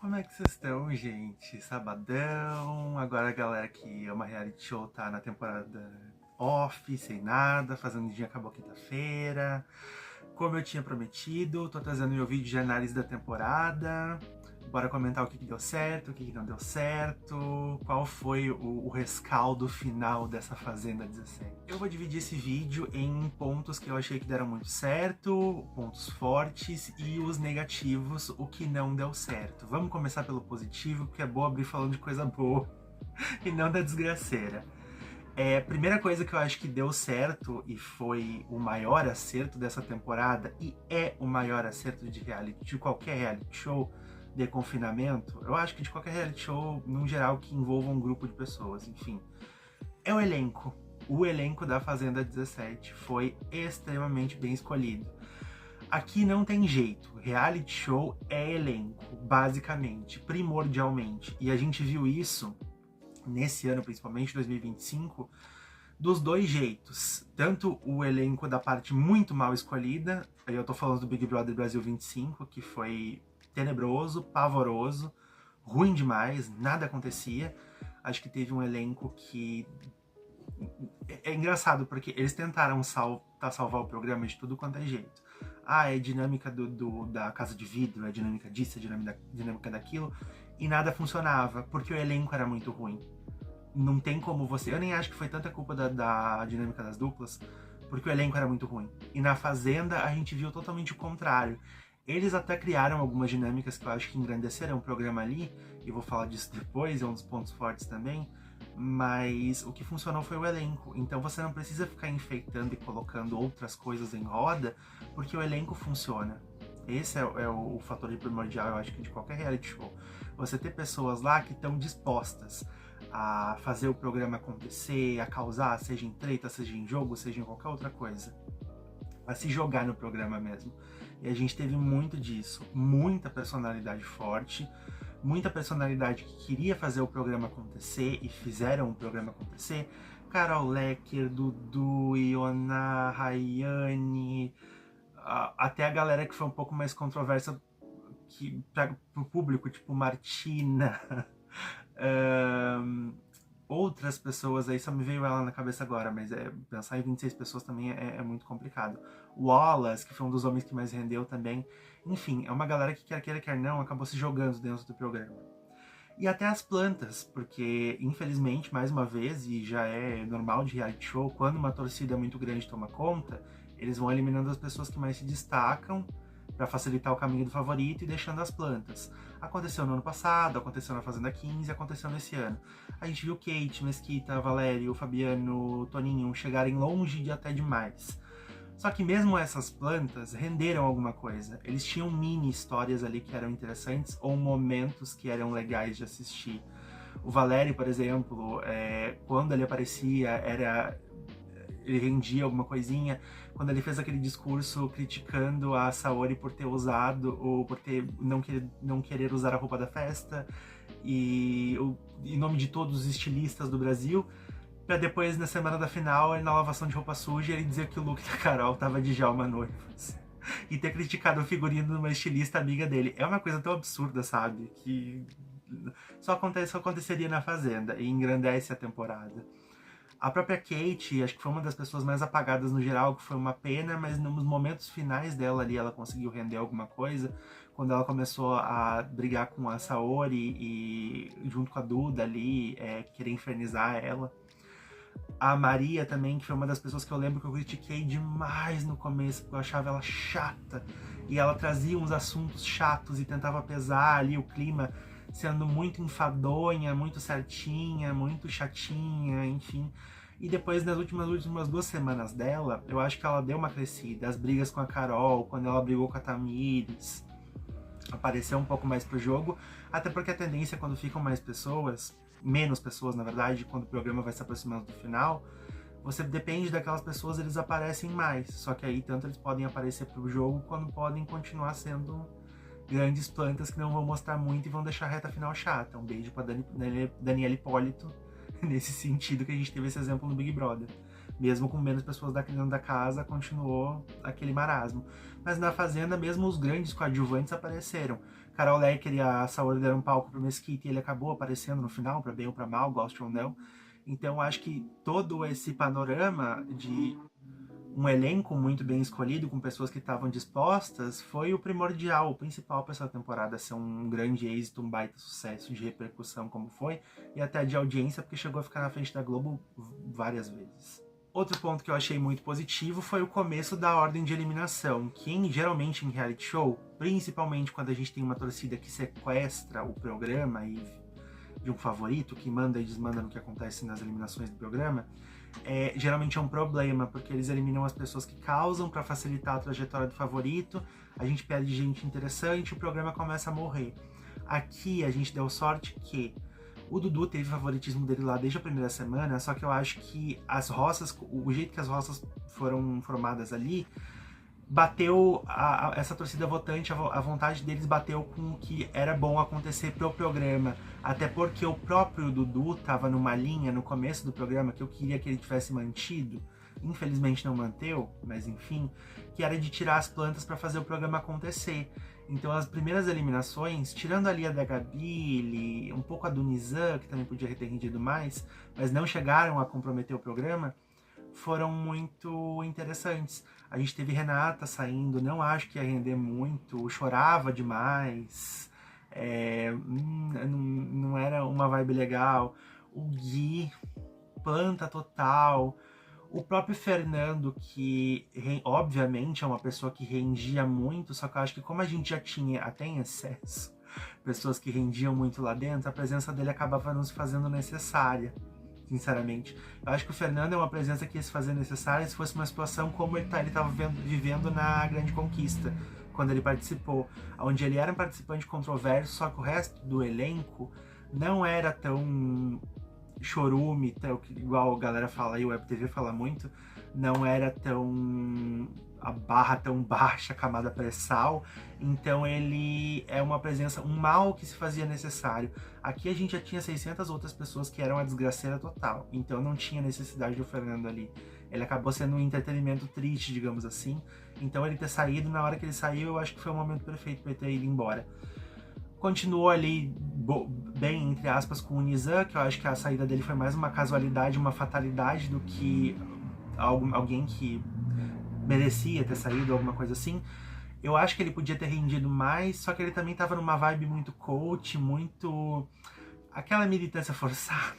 Como é que vocês estão, gente? Sabadão, agora a galera que ama reality show tá na temporada off, sem nada, fazendo dia acabou quinta-feira. Como eu tinha prometido, tô trazendo meu vídeo de análise da temporada. Bora comentar o que deu certo, o que não deu certo, qual foi o rescaldo final dessa Fazenda 17. Eu vou dividir esse vídeo em pontos que eu achei que deram muito certo, pontos fortes e os negativos, o que não deu certo. Vamos começar pelo positivo, porque é bom abrir falando de coisa boa e não da desgraceira. Primeira coisa que eu acho que deu certo e foi o maior acerto dessa temporada, e é o maior acerto de qualquer reality show de confinamento, eu acho que de qualquer reality show, no geral, que envolva um grupo de pessoas, enfim, é o elenco. O elenco da Fazenda 17 foi extremamente bem escolhido. Aqui não tem jeito, reality show é elenco, basicamente, primordialmente, e a gente viu isso nesse ano, principalmente 2025, dos dois jeitos. Tanto o elenco da parte muito mal escolhida, aí eu tô falando do Big Brother Brasil 25, que foi tenebroso, pavoroso, ruim demais, nada acontecia. Acho que teve um elenco que... É engraçado, porque eles tentaram salvar o programa de tudo quanto é jeito. É dinâmica da casa de vidro, é dinâmica disso, é dinâmica daquilo, e nada funcionava, porque o elenco era muito ruim. Não tem como você... Eu nem acho que foi tanta culpa da dinâmica das duplas, porque o elenco era muito ruim. E na Fazenda a gente viu totalmente o contrário. Eles até criaram algumas dinâmicas que eu acho que engrandeceram o programa ali, e vou falar disso depois, é um dos pontos fortes também, mas o que funcionou foi o elenco. Então você não precisa ficar enfeitando e colocando outras coisas em roda, porque o elenco funciona. Esse é o fator primordial, eu acho que de qualquer reality show. Você ter pessoas lá que estão dispostas a fazer o programa acontecer, a causar, seja em treta, seja em jogo, seja em qualquer outra coisa. A se jogar no programa mesmo. E a gente teve muito disso, muita personalidade forte, muita personalidade que queria fazer o programa acontecer e fizeram o programa acontecer. Carol Lecker, Dudu, Iona, Rayane, até a galera que foi um pouco mais controversa para o público, tipo Martina, outras pessoas, aí só me veio ela na cabeça agora, mas pensar em 26 pessoas também é muito complicado. Wallace, que foi um dos homens que mais rendeu também. Enfim, é uma galera que quer queira, quer não, acabou se jogando dentro do programa. E até as plantas, porque infelizmente, mais uma vez, e já é normal de reality show, quando uma torcida muito grande toma conta, eles vão eliminando as pessoas que mais se destacam para facilitar o caminho do favorito e deixando as plantas. Aconteceu no ano passado, aconteceu na Fazenda 15, aconteceu nesse ano. A gente viu Kate, Mesquita, Valério, Fabiano, Toninho chegarem longe de até demais. Só que mesmo essas plantas renderam alguma coisa. Eles tinham mini histórias ali que eram interessantes ou momentos que eram legais de assistir. O Valério, por exemplo, quando ele aparecia, ele rendia alguma coisinha. Quando ele fez aquele discurso criticando a Saori por ter usado, ou por não querer usar a roupa da festa, e em nome de todos os estilistas do Brasil, pra depois, na semana da final, na lavação de roupa suja, ele dizer que o look da Carol tava de Djalma Noivas. E ter criticado o figurino de uma estilista amiga dele. É uma coisa tão absurda, sabe? Que só aconteceria na Fazenda e engrandece a temporada. A própria Kate, acho que foi uma das pessoas mais apagadas no geral, que foi uma pena, mas nos momentos finais dela ali, ela conseguiu render alguma coisa. Quando ela começou a brigar com a Saori e junto com a Duda ali, querer infernizar ela. A Maria também, que foi uma das pessoas que eu lembro que eu critiquei demais no começo, porque eu achava ela chata. E ela trazia uns assuntos chatos e tentava pesar ali o clima, sendo muito enfadonha, muito certinha, muito chatinha, enfim. E depois, nas últimas 2 semanas dela, eu acho que ela deu uma crescida. As brigas com a Carol, quando ela brigou com a Tamires, apareceu um pouco mais pro jogo. Até porque a tendência, quando ficam mais pessoas, menos pessoas, na verdade, quando o programa vai se aproximando do final, você depende daquelas pessoas, eles aparecem mais. Só que aí, tanto eles podem aparecer pro jogo, quanto podem continuar sendo grandes plantas que não vão mostrar muito e vão deixar a reta final chata. Um beijo pra Daniela Hipólito, nesse sentido que a gente teve esse exemplo no Big Brother. Mesmo com menos pessoas dentro da casa, continuou aquele marasmo. Mas na Fazenda, mesmo os grandes coadjuvantes apareceram. Carol Lecker e a Saori deram um palco pro Mesquita e ele acabou aparecendo no final, pra bem ou pra mal, gosto ou não. Então acho que todo esse panorama de um elenco muito bem escolhido, com pessoas que estavam dispostas, foi o primordial, o principal para essa temporada ser um grande êxito, um baita sucesso de repercussão como foi, e até de audiência, porque chegou a ficar na frente da Globo várias vezes. Outro ponto que eu achei muito positivo foi o começo da ordem de eliminação, que geralmente em reality show, principalmente quando a gente tem uma torcida que sequestra o programa e de um favorito, que manda e desmanda no que acontece nas eliminações do programa, geralmente é um problema, porque eles eliminam as pessoas que causam para facilitar a trajetória do favorito, a gente perde gente interessante e o programa começa a morrer. Aqui a gente deu sorte que o Dudu teve favoritismo dele lá desde a primeira semana, só que eu acho que as roças, o jeito que as roças foram formadas ali, bateu essa torcida votante, a vontade deles bateu com o que era bom acontecer pro programa. Até porque o próprio Dudu tava numa linha no começo do programa que eu queria que ele tivesse mantido. Infelizmente não manteve, mas enfim, que era de tirar as plantas para fazer o programa acontecer. Então as primeiras eliminações, tirando ali a da Gabi, um pouco a do Nizam, que também podia ter rendido mais, mas não chegaram a comprometer o programa, foram muito interessantes. A gente teve Renata saindo, não acho que ia render muito, chorava demais, não era uma vibe legal. O Gui, planta total. O próprio Fernando, que obviamente é uma pessoa que rendia muito, só que eu acho que como a gente já tinha até em excesso pessoas que rendiam muito lá dentro, a presença dele acabava nos fazendo necessária. Sinceramente. Eu acho que o Fernando é uma presença que ia se fazer necessária se fosse uma situação como ele estava vivendo na Grande Conquista, quando ele participou, onde ele era um participante controverso, só que o resto do elenco não era tão chorume, igual a galera fala e o Web TV fala muito, não era tão a barra tão baixa, a camada pré-sal, então ele é uma presença, um mal que se fazia necessário. Aqui a gente já tinha 600 outras pessoas que eram a desgraceira total, então não tinha necessidade do Fernando ali. Ele acabou sendo um entretenimento triste, digamos assim, então ele ter saído, na hora que ele saiu, eu acho que foi o momento perfeito para ele ter ido embora. Continuou ali bem, entre aspas, com o Nizam, que eu acho que a saída dele foi mais uma casualidade, uma fatalidade do que alguém que merecia ter saído, alguma coisa assim. Eu acho que ele podia ter rendido mais, só que ele também tava numa vibe muito coach, muito aquela militância forçada,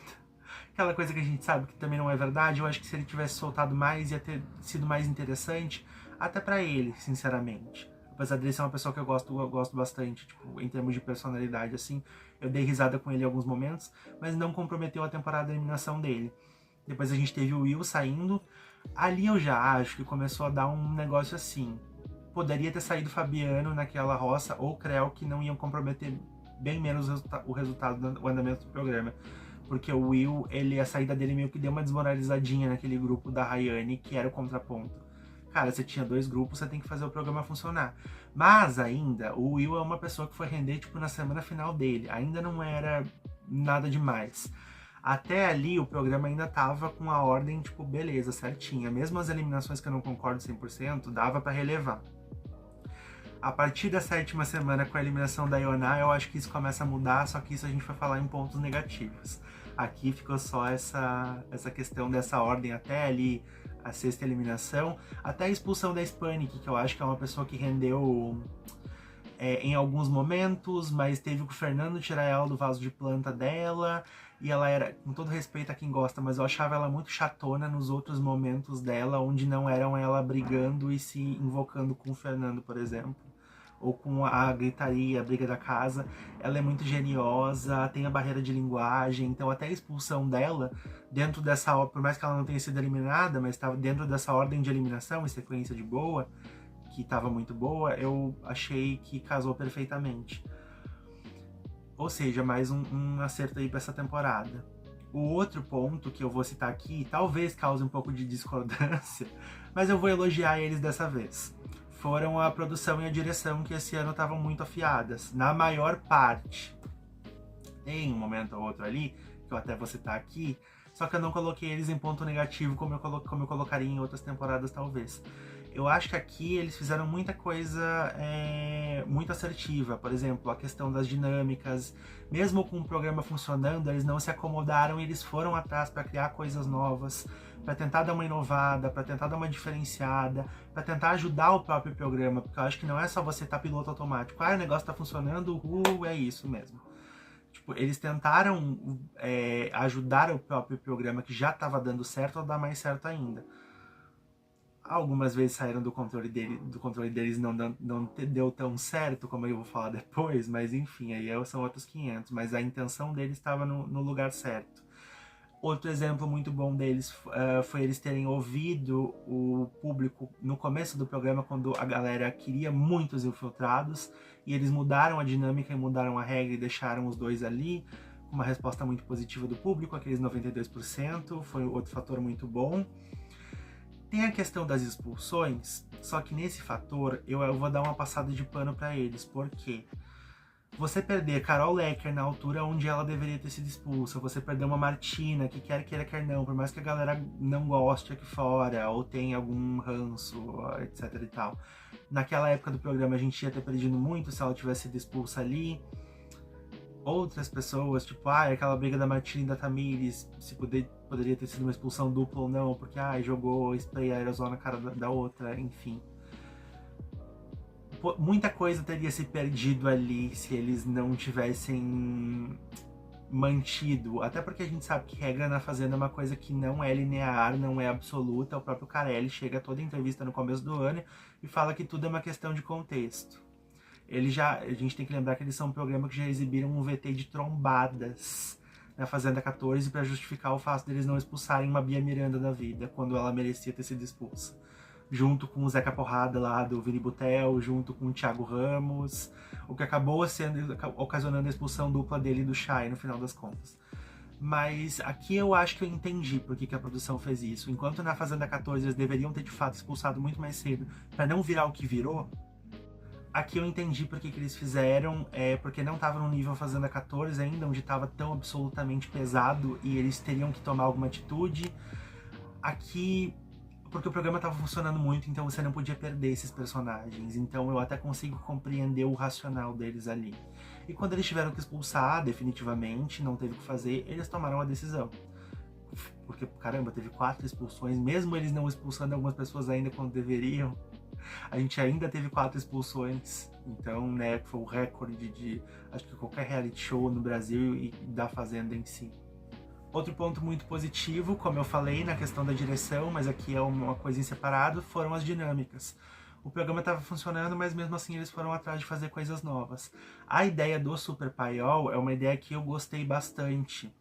aquela coisa que a gente sabe que também não é verdade. Eu acho que se ele tivesse soltado mais, ia ter sido mais interessante, até pra ele, sinceramente. Apesar dele ser uma pessoa que eu gosto bastante, tipo, em termos de personalidade, assim, eu dei risada com ele em alguns momentos, mas não comprometeu a temporada de eliminação dele. Depois a gente teve o Will saindo. Ali eu já acho que começou a dar um negócio assim. Poderia ter saído Fabiano naquela roça ou Creu, que não iam comprometer bem menos o resultado do andamento do programa. Porque o Will, a saída dele meio que deu uma desmoralizadinha naquele grupo da Rayane, que era o contraponto. Cara, você tinha 2 grupos, você tem que fazer o programa funcionar. Mas ainda, o Will é uma pessoa que foi render tipo na semana final dele. Ainda não era nada demais. Até ali o programa ainda tava com a ordem, tipo, beleza, certinha. Mesmo as eliminações que eu não concordo 100%, dava pra relevar. A partir da 7ª semana, com a eliminação da Ioná, eu acho que isso começa a mudar, só que isso a gente vai falar em pontos negativos. Aqui ficou só essa questão dessa ordem até ali a 6ª eliminação, até a expulsão da Hispanic, que eu acho que é uma pessoa que rendeu em alguns momentos, mas teve que o Fernando tirar ela do vaso de planta dela, e ela era, com todo respeito a quem gosta, mas eu achava ela muito chatona nos outros momentos dela, onde não eram ela brigando e se invocando com o Fernando, por exemplo, ou com a gritaria, a briga da casa. Ela é muito geniosa, tem a barreira de linguagem, então até a expulsão dela, dentro dessa, por mais que ela não tenha sido eliminada, mas estava dentro dessa ordem de eliminação e sequência de boa, que estava muito boa, eu achei que casou perfeitamente. Ou seja, mais um acerto aí para essa temporada. O outro ponto que eu vou citar aqui, talvez cause um pouco de discordância, mas eu vou elogiar eles dessa vez. Foram a produção e a direção, que esse ano estavam muito afiadas, na maior parte. Tem um momento ou outro ali, que eu até vou citar aqui, só que eu não coloquei eles em ponto negativo como eu colocaria em outras temporadas, talvez. Eu acho que aqui eles fizeram muita coisa muito assertiva. Por exemplo, a questão das dinâmicas. Mesmo com o programa funcionando, eles não se acomodaram e eles foram atrás para criar coisas novas, para tentar dar uma inovada, para tentar dar uma diferenciada, para tentar ajudar o próprio programa. Porque eu acho que não é só você estar piloto automático. Ah, o negócio está funcionando, é isso mesmo. Tipo, eles tentaram ajudar o próprio programa que já estava dando certo a dar mais certo ainda. Algumas vezes saíram do controle deles, não deu tão certo, como eu vou falar depois, mas enfim, aí são outros 500, mas a intenção deles estava no lugar certo. Outro exemplo muito bom deles foi eles terem ouvido o público no começo do programa, quando a galera queria muitos infiltrados, e eles mudaram a dinâmica e mudaram a regra e deixaram os dois ali, com uma resposta muito positiva do público, aqueles 92%, foi outro fator muito bom. Tem a questão das expulsões, só que nesse fator eu vou dar uma passada de pano para eles, porque você perder Carol Lecker na altura onde ela deveria ter sido expulsa, você perder uma Martina, que quer queira, quer não, por mais que a galera não goste aqui fora, ou tenha algum ranço, etc e tal. Naquela época do programa a gente ia ter perdido muito se ela tivesse sido expulsa ali. Outras pessoas, tipo, aquela briga da Martina e da Tamires, se poderia ter sido uma expulsão dupla ou não, porque jogou spray aerosol na cara da outra, enfim. Muita coisa teria se perdido ali se eles não tivessem mantido, até porque a gente sabe que regra na Fazenda é uma coisa que não é linear, não é absoluta. O próprio Carelli chega a toda entrevista no começo do ano e fala que tudo é uma questão de contexto. A gente tem que lembrar que eles são um programa que já exibiram um VT de trombadas na Fazenda 14 para justificar o fato deles não expulsarem uma Bia Miranda da vida, quando ela merecia ter sido expulsa. Junto com o Zeca Porrada lá do Vini Butel, junto com o Thiago Ramos, o que acabou ocasionando a expulsão dupla dele e do Chay no final das contas. Mas aqui eu acho que eu entendi por que a produção fez isso. Enquanto na Fazenda 14 eles deveriam ter de fato expulsado muito mais cedo para não virar o que virou, aqui eu entendi por que eles fizeram, porque não estava no nível Fazenda 14 ainda, onde estava tão absolutamente pesado e eles teriam que tomar alguma atitude. Aqui, porque o programa estava funcionando muito, então você não podia perder esses personagens. Então eu até consigo compreender o racional deles ali. E quando eles tiveram que expulsar, definitivamente, não teve o que fazer, eles tomaram a decisão. Porque, caramba, teve 4 expulsões, mesmo eles não expulsando algumas pessoas ainda quando deveriam, a gente ainda teve 4 expulsões. Então, né, foi o recorde de acho que qualquer reality show no Brasil e da Fazenda em si. Outro ponto muito positivo, como eu falei, na questão da direção, mas aqui é uma coisa em separado, foram as dinâmicas. O programa estava funcionando, mas mesmo assim eles foram atrás de fazer coisas novas. A ideia do Super Paiol é uma ideia que eu gostei bastante.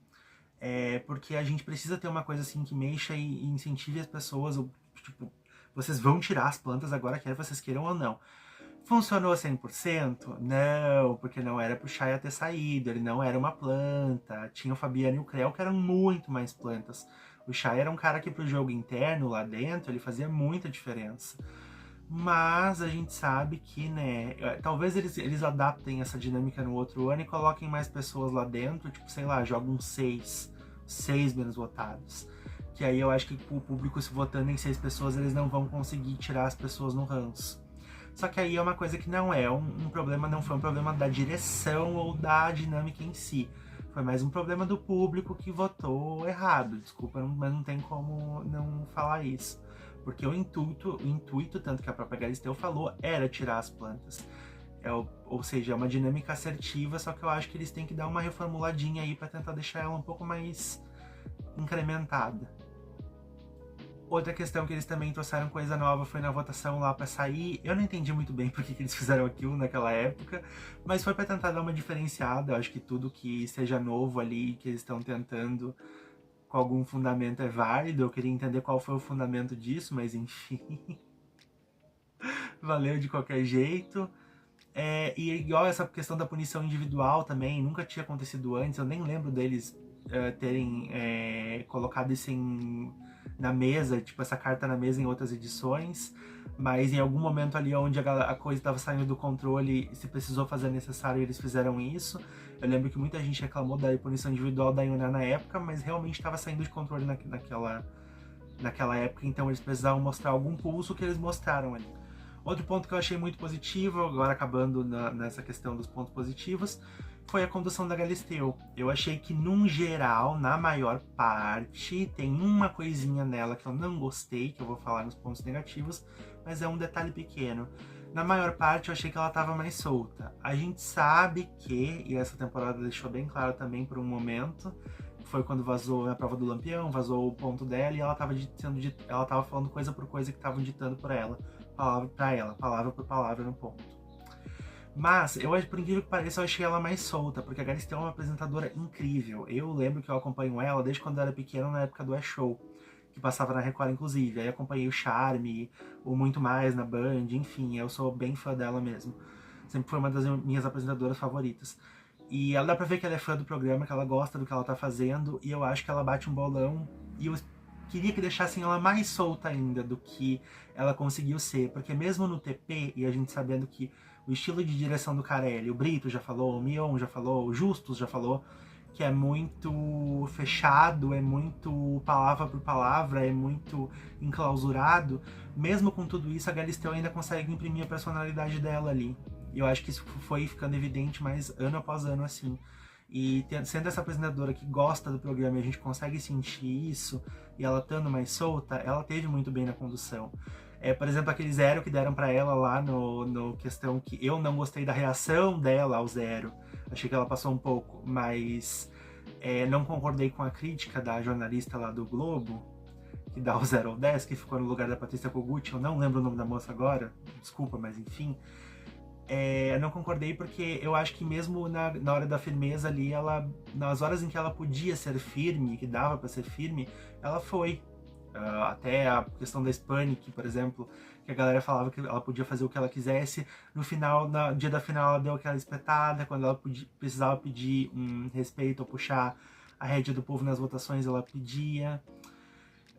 Porque a gente precisa ter uma coisa assim que mexa e incentive as pessoas, tipo, vocês vão tirar as plantas agora, quer vocês queiram ou não. Funcionou 100%? Não, porque não era pro Chay ter saído, ele não era uma planta. Tinha o Fabiano e o Creu, que eram muito mais plantas. O Chay era um cara que pro jogo interno lá dentro, ele fazia muita diferença. Mas a gente sabe que, né, talvez eles adaptem essa dinâmica no outro ano e coloquem mais pessoas lá dentro, tipo, sei lá, jogam 6 menos votados. Que aí eu acho que o público se votando em 6 pessoas, eles não vão conseguir tirar as pessoas no ranço. Só que aí é uma coisa que não é um problema, não foi um problema da direção ou da dinâmica em si. Foi mais um problema do público que votou errado. Desculpa, mas não tem como não falar isso. Porque o intuito, tanto que a própria Galisteu falou, era tirar as plantas. Ou seja, é uma dinâmica assertiva, só que eu acho que eles têm que dar uma reformuladinha aí para tentar deixar ela um pouco mais incrementada. Outra questão que eles também trouxeram coisa nova foi na votação lá para sair. Eu não entendi muito bem por que eles fizeram aquilo naquela época, mas foi para tentar dar uma diferenciada. Eu acho que tudo que seja novo ali, que eles estão tentando com algum fundamento é válido. Eu queria entender qual foi o fundamento disso, mas enfim. Valeu de qualquer jeito. E igual essa questão da punição individual também, nunca tinha acontecido antes. Eu nem lembro deles terem colocado isso na mesa, tipo essa carta na mesa em outras edições, mas em algum momento ali onde a coisa estava saindo do controle, se precisou fazer necessário, eles fizeram isso. Eu lembro que muita gente reclamou da punição individual da Yuna na época, mas realmente estava saindo de controle naquela época, então eles precisavam mostrar algum pulso que eles mostraram ali. Outro ponto que eu achei muito positivo, agora acabando nessa questão dos pontos positivos, foi a condução da Galisteu. Eu achei que, num geral, na maior parte, tem uma coisinha nela que eu não gostei, que eu vou falar nos pontos negativos, mas é um detalhe pequeno. Na maior parte, eu achei que ela estava mais solta. A gente sabe que, e essa temporada deixou bem claro também por um momento, foi quando vazou a prova do Lampião, vazou o ponto dela e ela estava falando coisa por coisa que estavam ditando por ela, palavra por palavra no ponto. Mas, por incrível que pareça, eu achei ela mais solta, porque a Galisteu é uma apresentadora incrível. Eu lembro que eu acompanho ela desde quando eu era pequeno, na época do E-Show, que passava na Record, inclusive. Aí acompanhei o Charme, o Muito Mais na Band, enfim, eu sou bem fã dela mesmo. Sempre foi uma das minhas apresentadoras favoritas. E ela dá pra ver que ela é fã do programa, que ela gosta do que ela tá fazendo, e eu acho que ela bate um bolão, e eu queria que deixassem ela mais solta ainda do que ela conseguiu ser, porque mesmo no TP, e a gente sabendo que o estilo de direção do Carelli, o Brito já falou, o Mion já falou, o Justus já falou, que é muito fechado, é muito palavra por palavra, é muito enclausurado, mesmo com tudo isso, a Galisteu ainda consegue imprimir a personalidade dela ali. E eu acho que isso foi ficando evidente mais ano após ano, assim. E sendo essa apresentadora que gosta do programa e a gente consegue sentir isso, e ela estando mais solta, ela teve muito bem na condução. Por exemplo, aquele Zero que deram pra ela lá no questão que eu não gostei da reação dela ao Zero. Achei que ela passou um pouco, mas não concordei com a crítica da jornalista lá do Globo, que dá o 0 ao 10, que ficou no lugar da Patrícia Kogut, eu não lembro o nome da moça agora, desculpa, mas enfim. Eu não concordei porque eu acho que mesmo na hora da firmeza ali, nas horas em que ela podia ser firme, que dava pra ser firme, ela foi. Até a questão da Hispanic, por exemplo, que a galera falava que ela podia fazer o que ela quisesse. No final, no dia da final, ela deu aquela espetada. Quando ela precisava pedir um respeito ou puxar a rédea do povo nas votações, ela pedia.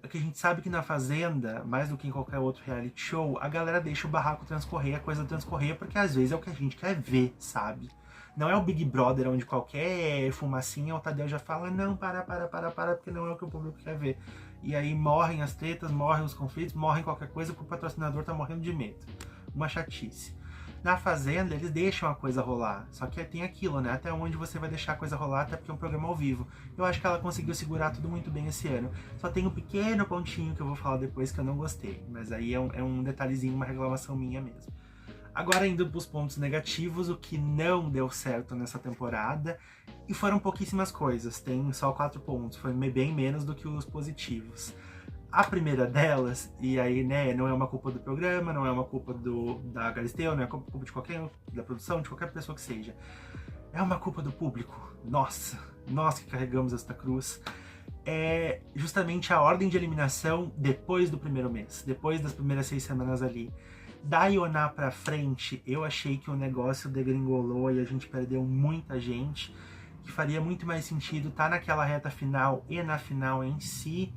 Que a gente sabe que na Fazenda, mais do que em qualquer outro reality show, a galera deixa o barraco transcorrer, a coisa transcorrer, porque às vezes é o que a gente quer ver, sabe? Não é o Big Brother, onde qualquer fumacinha o Tadeu já fala, não, para, porque não é o que o público quer ver. E aí morrem as tretas, morrem os conflitos, morrem qualquer coisa, porque o patrocinador tá morrendo de medo. Uma chatice. Na Fazenda, eles deixam a coisa rolar. Só que tem aquilo, né? Até onde você vai deixar a coisa rolar, até porque é um programa ao vivo. Eu acho que ela conseguiu segurar tudo muito bem esse ano. Só tem um pequeno pontinho que eu vou falar depois que eu não gostei. Mas aí é um detalhezinho, uma reclamação minha mesmo. Agora indo para os pontos negativos, o que não deu certo nessa temporada. E foram pouquíssimas coisas, tem só 4 pontos. Foi bem menos do que os positivos. A primeira delas, e aí, né, não é uma culpa do programa, não é uma culpa da Galisteu, não é culpa de da produção, de qualquer pessoa que seja. É uma culpa do público. Nós que carregamos esta cruz. É justamente a ordem de eliminação depois do primeiro mês, depois das primeiras 6 semanas ali. Da Ioná pra frente, eu achei que o negócio degringolou e a gente perdeu muita gente, que faria muito mais sentido estar naquela reta final e na final em si,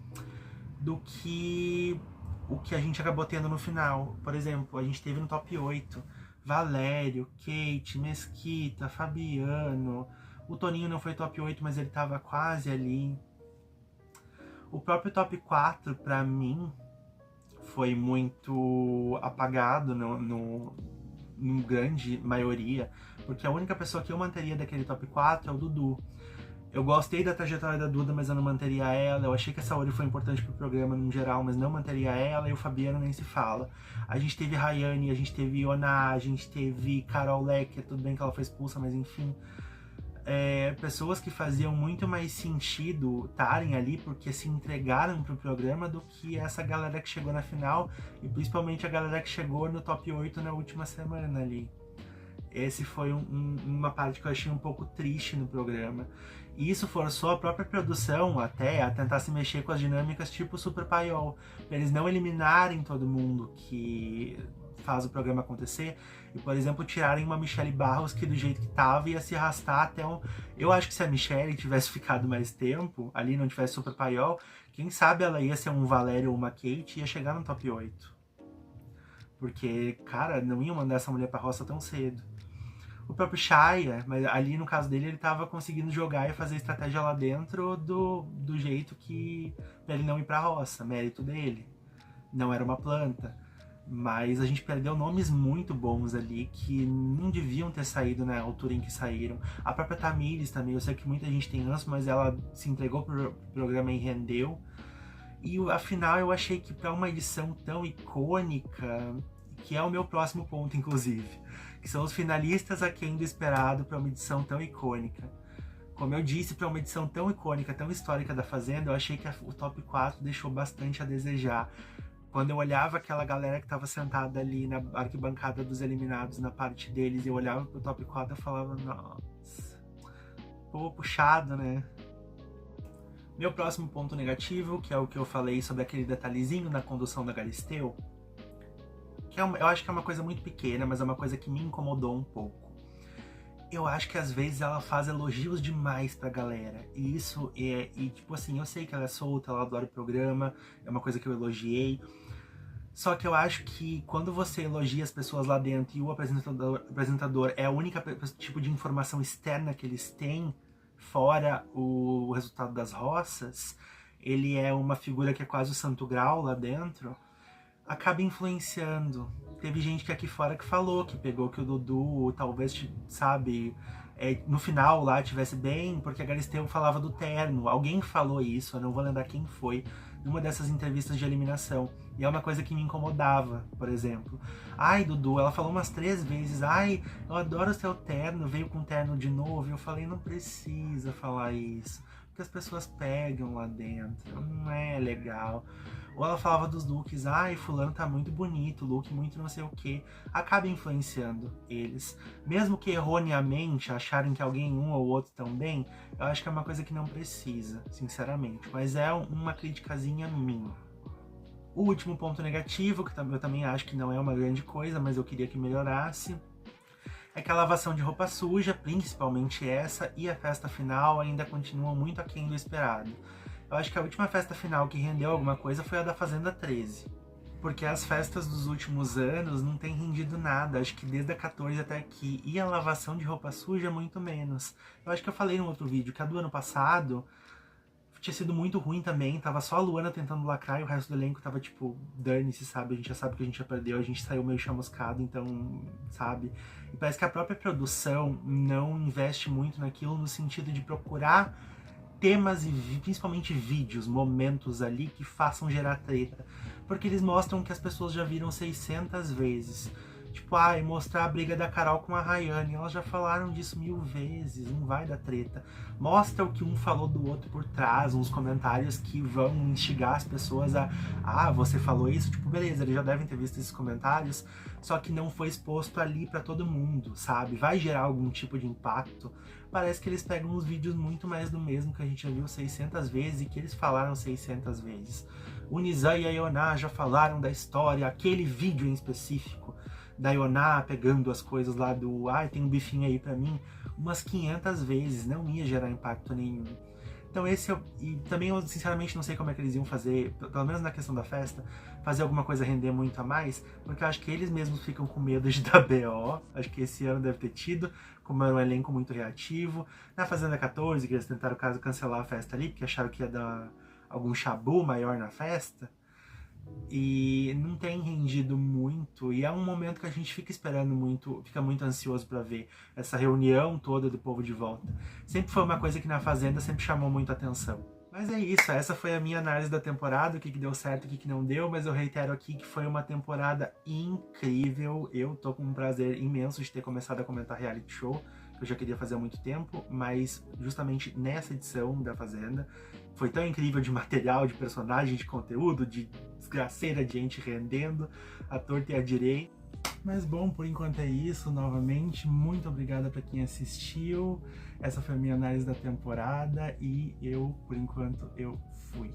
do que o que a gente acabou tendo no final. Por exemplo, a gente teve no top 8 Valério, Kate, Mesquita, Fabiano. O Toninho não foi top 8, mas ele tava quase ali. O próprio top 4, pra mim, foi muito apagado no grande maioria, porque a única pessoa que eu manteria daquele top 4 é o Dudu. Eu gostei da trajetória da Duda, mas eu não manteria ela. Eu achei que a Saori foi importante pro programa no geral, mas não manteria ela. E o Fabiano nem se fala. A gente teve Rayane, a gente teve Ioná, a gente teve Carol Lecker. Tudo bem que ela foi expulsa, mas enfim. Pessoas que faziam muito mais sentido estarem ali porque se entregaram pro programa do que essa galera que chegou na final. E principalmente a galera que chegou no top 8 na última semana ali. Esse foi uma parte que eu achei um pouco triste no programa. E isso forçou a própria produção até a tentar se mexer com as dinâmicas tipo Super Paiol, para eles não eliminarem todo mundo que faz o programa acontecer e, por exemplo, tirarem uma Michelle Barros que do jeito que tava ia se arrastar até um... Eu acho que se a Michelle tivesse ficado mais tempo, ali não tivesse Super Paiol, quem sabe ela ia ser um Valério ou uma Kate e ia chegar no top 8. Porque, cara, não iam mandar essa mulher pra roça tão cedo. O próprio Shaya, mas ali no caso dele ele tava conseguindo jogar e fazer estratégia lá dentro do jeito que pra ele não ir pra roça, mérito dele. Não era uma planta. Mas a gente perdeu nomes muito bons ali que não deviam ter saído na altura em que saíram. A própria Tamires também, eu sei que muita gente tem ranço, mas ela se entregou pro programa e rendeu. E afinal eu achei que para uma edição tão icônica, que é o meu próximo ponto inclusive, que são os finalistas aquém do esperado para uma edição tão icônica. Como eu disse, para uma edição tão icônica, tão histórica da Fazenda, eu achei que o top 4 deixou bastante a desejar. Quando eu olhava aquela galera que estava sentada ali na arquibancada dos eliminados, na parte deles, e eu olhava pro top 4, eu falava, nossa, pô, puxado, né? Meu próximo ponto negativo, que é o que eu falei sobre aquele detalhezinho na condução da Galisteu, que eu acho que é uma coisa muito pequena, mas é uma coisa que me incomodou um pouco. Eu acho que às vezes ela faz elogios demais pra galera. E isso tipo assim, eu sei que ela é solta, ela adora o programa, é uma coisa que eu elogiei. Só que eu acho que quando você elogia as pessoas lá dentro e o apresentador é a única tipo de informação externa que eles têm, fora o resultado das roças, ele é uma figura que é quase o santo grau lá dentro, acaba influenciando. Teve gente que aqui fora que falou que pegou que o Dudu talvez, sabe, no final lá tivesse bem, porque a Galisteu falava do terno. Alguém falou isso, eu não vou lembrar quem foi, numa dessas entrevistas de eliminação. E é uma coisa que me incomodava, por exemplo. Ai, Dudu, ela falou umas 3 vezes, ai, eu adoro o seu terno, veio com terno de novo. E eu falei, não precisa falar isso, porque as pessoas pegam lá dentro, não é legal. Ou ela falava dos looks, ai, fulano tá muito bonito, look muito não sei o que. Acaba influenciando eles. Mesmo que erroneamente acharem que alguém, um ou outro tão bem, eu acho que é uma coisa que não precisa, sinceramente. Mas é uma criticazinha minha. O último ponto negativo, que eu também acho que não é uma grande coisa, mas eu queria que melhorasse, é que a lavação de roupa suja, principalmente essa, e a festa final ainda continuam muito aquém do esperado. Eu acho que a última festa final que rendeu alguma coisa foi a da Fazenda 13. Porque as festas dos últimos anos não tem rendido nada, acho que desde a 14 até aqui. E a lavação de roupa suja muito menos. Eu acho que eu falei no outro vídeo que a do ano passado tinha sido muito ruim também, tava só a Luana tentando lacrar e o resto do elenco tava tipo, dane-se, sabe? A gente já sabe que a gente já perdeu, a gente saiu meio chamuscado, então, sabe? E parece que a própria produção não investe muito naquilo no sentido de procurar temas e principalmente vídeos, momentos ali que façam gerar treta. Porque eles mostram que as pessoas já viram 600 vezes. Tipo, mostrar a briga da Carol com a Rayane. Elas já falaram disso 1000 vezes, não vai dar treta. Mostra o que um falou do outro por trás, uns comentários que vão instigar as pessoas a você falou isso, tipo, beleza, eles já devem ter visto esses comentários, só que não foi exposto ali pra todo mundo, sabe? Vai gerar algum tipo de impacto. Parece que eles pegam uns vídeos muito mais do mesmo que a gente já viu 600 vezes e que eles falaram 600 vezes. O Nizam e a Ioná já falaram da história, aquele vídeo em específico da Ioná pegando as coisas lá do tem um bifinho aí pra mim, umas 500 vezes, não ia gerar impacto nenhum. Então e também eu sinceramente não sei como é que eles iam fazer, pelo menos na questão da festa, fazer alguma coisa render muito a mais, porque eu acho que eles mesmos ficam com medo de dar BO, acho que esse ano deve ter tido, como era um elenco muito reativo. Na Fazenda 14, que eles tentaram cancelar a festa ali, porque acharam que ia dar algum chabu maior na festa, e não tem rendido muito, e é um momento que a gente fica esperando muito, fica muito ansioso para ver essa reunião toda do povo de volta. Sempre foi uma coisa que na Fazenda sempre chamou muito atenção. Mas é isso, essa foi a minha análise da temporada, o que deu certo, o que não deu, mas eu reitero aqui que foi uma temporada incrível. Eu tô com um prazer imenso de ter começado a comentar reality show, que eu já queria fazer há muito tempo, mas justamente nessa edição da Fazenda foi tão incrível de material, de personagem, de conteúdo, de desgraceira de gente rendendo a torta e a direita. Mas bom, por enquanto é isso. Novamente, muito obrigada para quem assistiu. Essa foi a minha análise da temporada e por enquanto, eu fui.